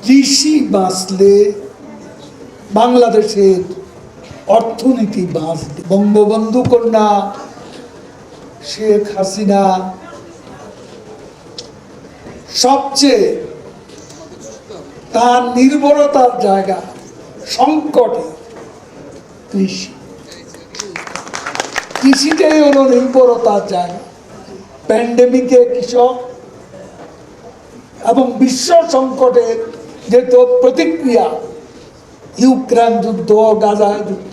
কৃষি বাঁচলে বাংলাদেশের অর্থনীতি বাঁচবে। বঙ্গবন্ধু কন্যা শেখ হাসিনা সবচেয়ে তার নির্ভরতার জায়গা সংকটে কৃষিটাই হলো নির্ভরতার জায়গা। প্যান্ডেমিকে কৃষক এবং বিশ্ব সংকটের যে প্রতিক্রিয়া, ইউক্রেন যুদ্ধ, গাজা যুদ্ধ,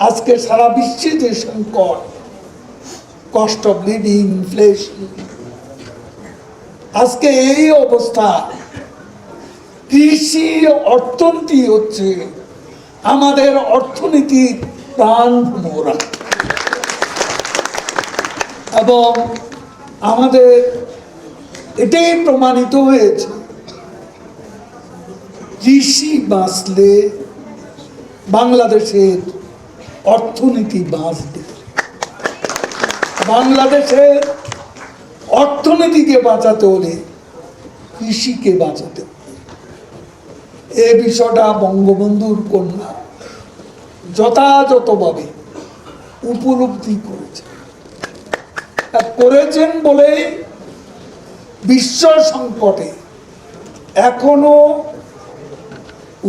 আজকে সারা বিশ্বে যে সংকট, কস্ট অফ লিভিং, ইনফ্লেশন, আজকে এই অবস্থা কৃষি অর্থনীতি হচ্ছে আমাদের অর্থনীতির প্রাণ ভোমরা। এবং আমাদের এটাই প্রমাণিত হয়েছে, কৃষি বাঁচলে বাংলাদেশের অর্থনীতি বাঁচবে। বাংলাদেশের অর্থনীতিকে বাঁচাতে হলে কৃষিকে বাঁচাতে হবে। এই বিষয়টা বঙ্গবন্ধুর কন্যা যথাযথভাবে উপলব্ধি করেছেন বলে বিশ্ব সংকটে এখনো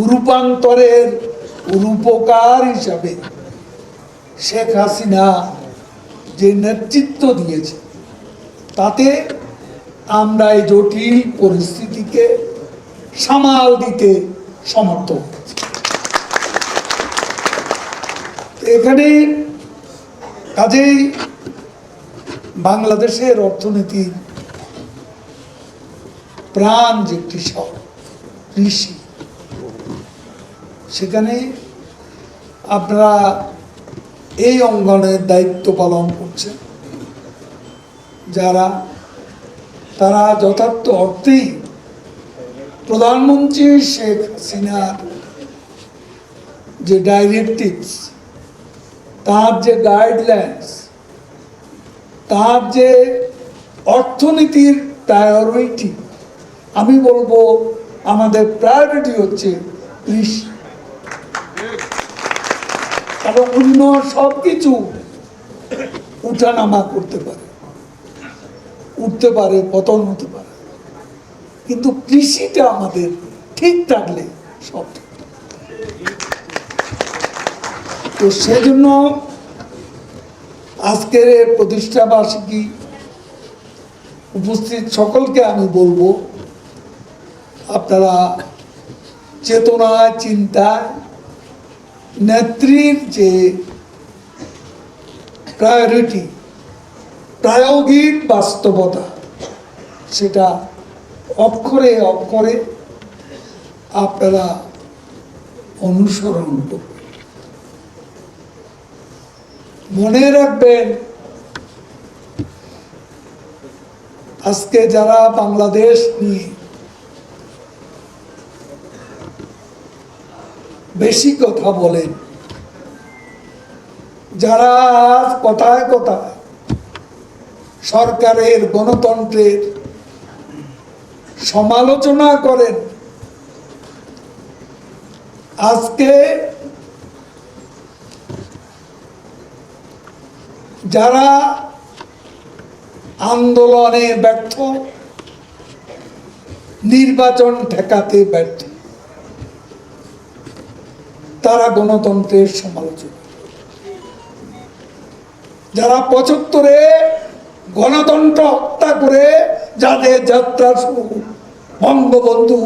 রূপান্তরের রূপকার হিসাবে শেখ হাসিনা যে নেতৃত্ব দিয়েছে, তাতে আমরা এই জটিল পরিস্থিতিকে সামাল দিতে সমর্থ হয়েছি। এখানে কাজেই বাংলাদেশের অর্থনীতির প্রাণ যে কৃষক, কৃষি, সেখানে আপনারা এই অঙ্গনের দায়িত্ব পালন করছেন যারা, তারা যথার্থ অর্থেই প্রধানমন্ত্রী শেখ হাসিনার যে ডাইরেক্টিভস, তার যে গাইডলাইন্স, তার যে অর্থনীতির প্রায়োরিটি, আমি বলবো আমাদের প্রায়োরিটি হচ্ছে কৃষি। কারণ অন্য সব কিছু উঠানামা করতে পারে, উঠতে পারে, পতন হতে পারে, কিন্তু কৃষিটা আমাদের ঠিক থাকলে সব। তো সেজন্য আজকের প্রতিষ্ঠা বার্ষিকী উপস্থিত সকলকে আমি বলবো, আপনারা চেতনায়, চিন্তায় নেত্রীর যে প্রায়োরিটি, প্রায়োগিক বাস্তবতা, সেটা অক্ষরে অক্ষরে আপনারা অনুসরণ করবেন। মনে রাখবেন, আজকে যারা বাংলাদেশ নিয়ে বেশি কথা বলেন, যারা কথায় কথায় সরকারের গণতন্ত্রের সমালোচনা করেন, আজকে যারা আন্দোলনে ব্যর্থ, নির্বাচন ঠেকাতে ব্যর্থ, তারা গণতন্ত্রের সমালোচনা। যারা ৭৫-এ গণতন্ত্র হত্যা করে যাদের যাত্রা শুরু, বঙ্গবন্ধু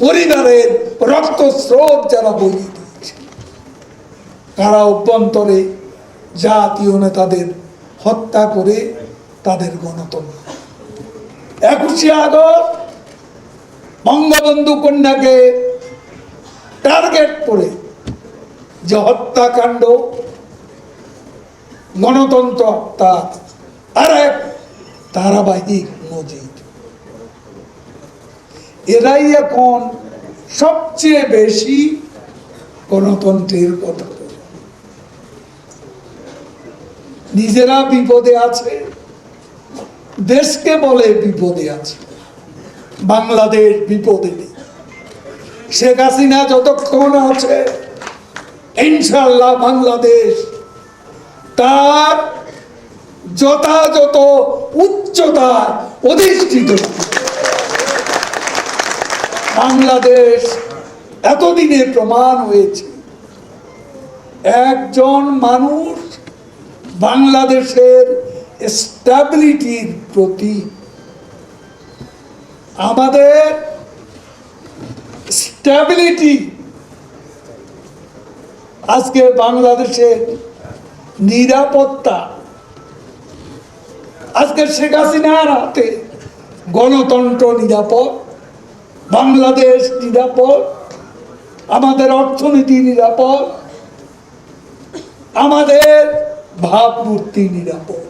পরিবারের রক্তস্রোত যারা বইয়ে দিয়েছে, তারা অভ্যন্তরে জাতীয় নেতাদের হত্যা করে তাদের গণতন্ত্র। ২১শে আগস্ট বঙ্গবন্ধু কন্যাকে টার্গেট করে যে হত্যাকাণ্ড, গণতন্ত্র হত্যা আর এক ধারাবাহিক নজির। এরাই এখন সবচেয়ে বেশি গণতন্ত্রের কথা বলে। নিজেরা বিপদে আছে, দেশকে বলে বিপদে আছে, বাংলাদেশ বিপদে নেই। শেখ হাসিনা যতক্ষণ আছে ইনশাআল্লাহ বাংলাদেশ তার যথাযথ উচ্চতা অধিষ্ঠিত। বাংলাদেশ এতদিনে প্রমাণ হয়েছে একজন মানুষ বাংলাদেশের স্ট্যাবিলিটির প্রতি। আমাদের স্ট্যাবিলিটি আজকে বাংলাদেশের নিরাপত্তা, আজকে শেখ হাসিনার হাতে গণতন্ত্র নিরাপদ, বাংলাদেশ নিরাপদ, আমাদের অর্থনীতি নিরাপদ, আমাদের ভাবমূর্তি নিরাপদ।